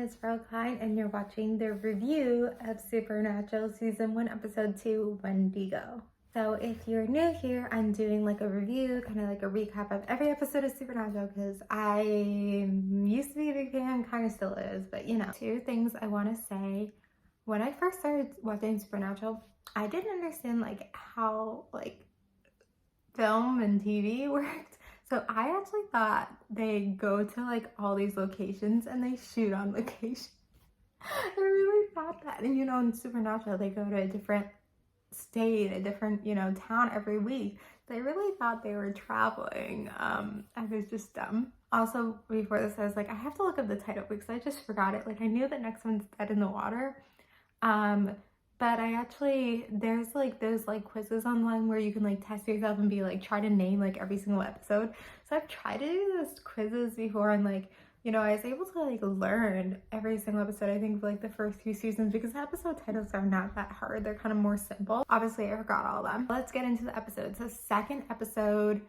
is Roseline, and you're watching the review of Supernatural Season 1, Episode 2, Wendigo. So if you're new here, I'm doing like a review, kind of like a recap of every episode of Supernatural because I used to be a big fan, kind of still is, but you know. Two things I want to say. When I first started watching Supernatural, I didn't understand like how like film and TV worked. So I actually thought they go to like all these locations and they shoot on location. I really thought that. And you know, in Supernatural, they go to a different state, a different, you know, town every week. So I really thought they were traveling. I was just dumb. Also, before this, I was like, I have to look up the title because I just forgot it. Like, I knew the next one's Dead in the Water. But I actually, there's like those like quizzes online where you can like test yourself and be like, try to name like every single episode. So I've tried to do those quizzes before and like, you know, I was able to like learn every single episode, I think, for like the first few seasons because the episode titles are not that hard. They're kind of more simple. Obviously, I forgot all of them. Let's get into the episode. So second episode,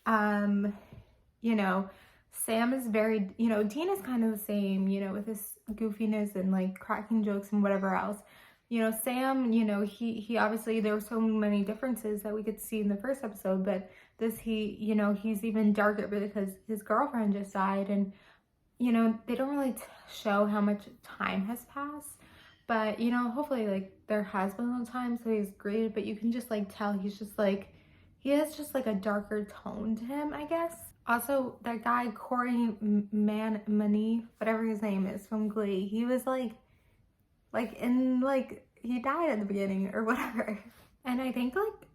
you know, Sam is very, you know, Dean is kind of the same, you know, with his goofiness and like cracking jokes and whatever else. You know, Sam, you know, he obviously, there were so many differences that we could see in the first episode, but this, you know, he's even darker because his girlfriend just died and, you know, they don't really show how much time has passed, but, you know, hopefully, like, there has been no time, so he's great, but you can just, like, tell he's just, like, he has just, like, a darker tone to him, I guess. Also, that guy, Corey Manny, whatever his name is, from Glee, he was, like, in, like, he died at the beginning or whatever. And I think, like,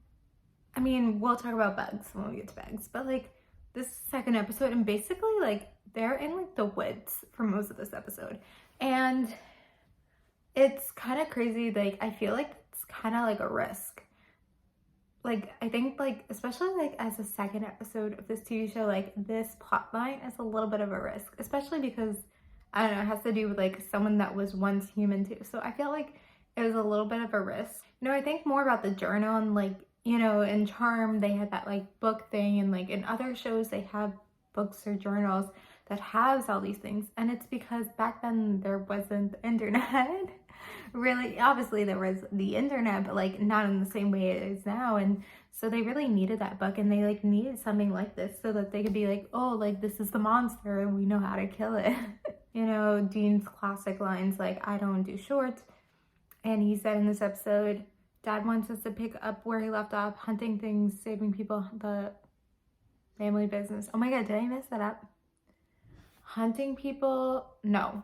I mean, we'll talk about bugs when we get to bugs, but, like, this second episode, and basically, like, they're in, like, the woods for most of this episode. And it's kind of crazy. Like, I feel like it's kind of, like, a risk. Like, I think, like, especially, like, as a second episode of this TV show, like, this plot line is a little bit of a risk, especially because, I don't know, it has to do with, like, someone that was once human, too. So I feel like it was a little bit of a risk. You know, I think more about the journal and, like, you know, in Charm, they had that, like, book thing, and, like, in other shows, they have books or journals that has all these things, and it's because back then there wasn't the internet. Really, obviously there was the internet, but like not in the same way it is now, and so they really needed that book, and they like needed something like this so that they could be like, oh, like this is the monster and we know how to kill it. You know, Dean's classic lines like, I don't do shorts, and he said in this episode, Dad wants us to pick up where he left off, hunting things, saving people, the family business. Oh my god, did I mess that up? Hunting people, no.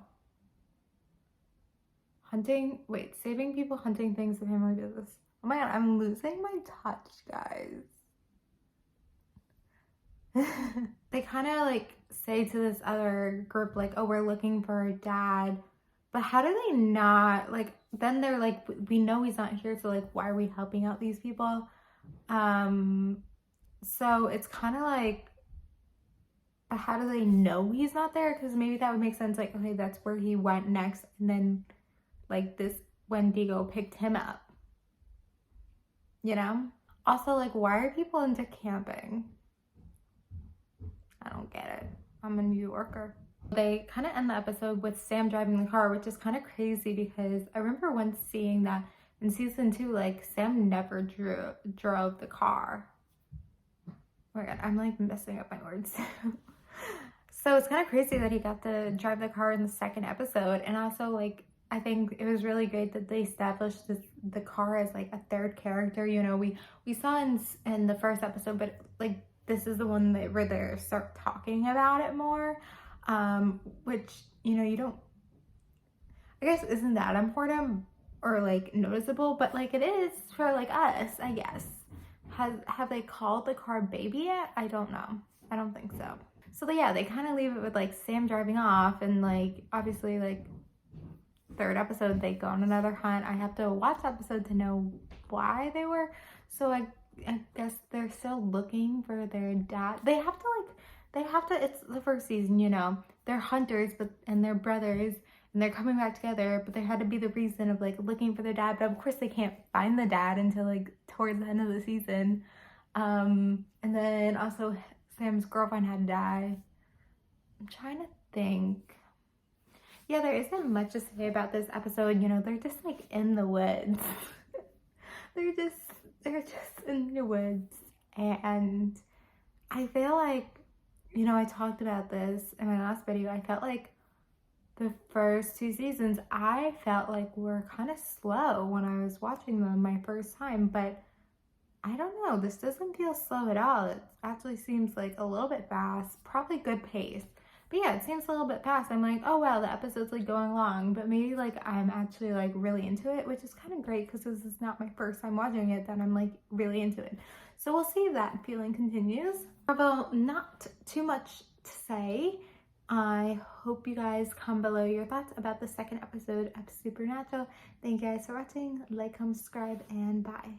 Saving people, hunting things, the family business. Oh my god, I'm losing my touch, guys. They kind of like say to this other group, like, oh, we're looking for a dad. But how do they not, like, then they're like, we know he's not here, so like, why are we helping out these people? So it's kind of like, how do they know he's not there? Because maybe that would make sense, like, okay, that's where he went next, and then like this Wendigo picked him up, you know? Also, like, why are people into camping? I don't get it. I'm a New Yorker. They kind of end the episode with Sam driving the car, which is kind of crazy because I remember once seeing that in season 2, like, Sam never drove the car. Oh my god, I'm like messing up my words. So it's kind of crazy that he got to drive the car in the second episode, and also, like, I think it was really great that they established the car as like a third character. You know, we saw in the first episode, but like this is the one that where they start talking about it more, which, you know, you don't, I guess, isn't that important or like noticeable, but like it is for like us, I guess. Have they called the car baby yet? I don't know. I don't think so. So yeah, they kind of leave it with like Sam driving off, and like obviously like third episode they go on another hunt. I have to watch the episode to know why they were. So I guess they're still looking for their dad. They have to, it's the first season, you know, they're hunters, and they're brothers, and they're coming back together, but there had to be the reason of like looking for their dad, but of course they can't find the dad until like towards the end of the season. And then also Sam's girlfriend had to die. I'm trying to think. Yeah, there isn't much to say about this episode. You know, they're just like in the woods. they're just they're just in the woods. And I feel like, you know, I talked about this in my last video. I felt like the first two seasons, I felt like were kind of slow when I was watching them my first time, but I don't know, this doesn't feel slow at all. It actually seems like a little bit fast, probably good pace. But yeah, it seems a little bit fast. I'm like, oh wow, the episode's like going long, but maybe like I'm actually like really into it, which is kind of great because this is not my first time watching it, that I'm like really into it. So we'll see if that feeling continues. Although not too much to say. I hope you guys comment below your thoughts about the second episode of Supernatural. Thank you guys for watching. Like, comment, subscribe, and bye.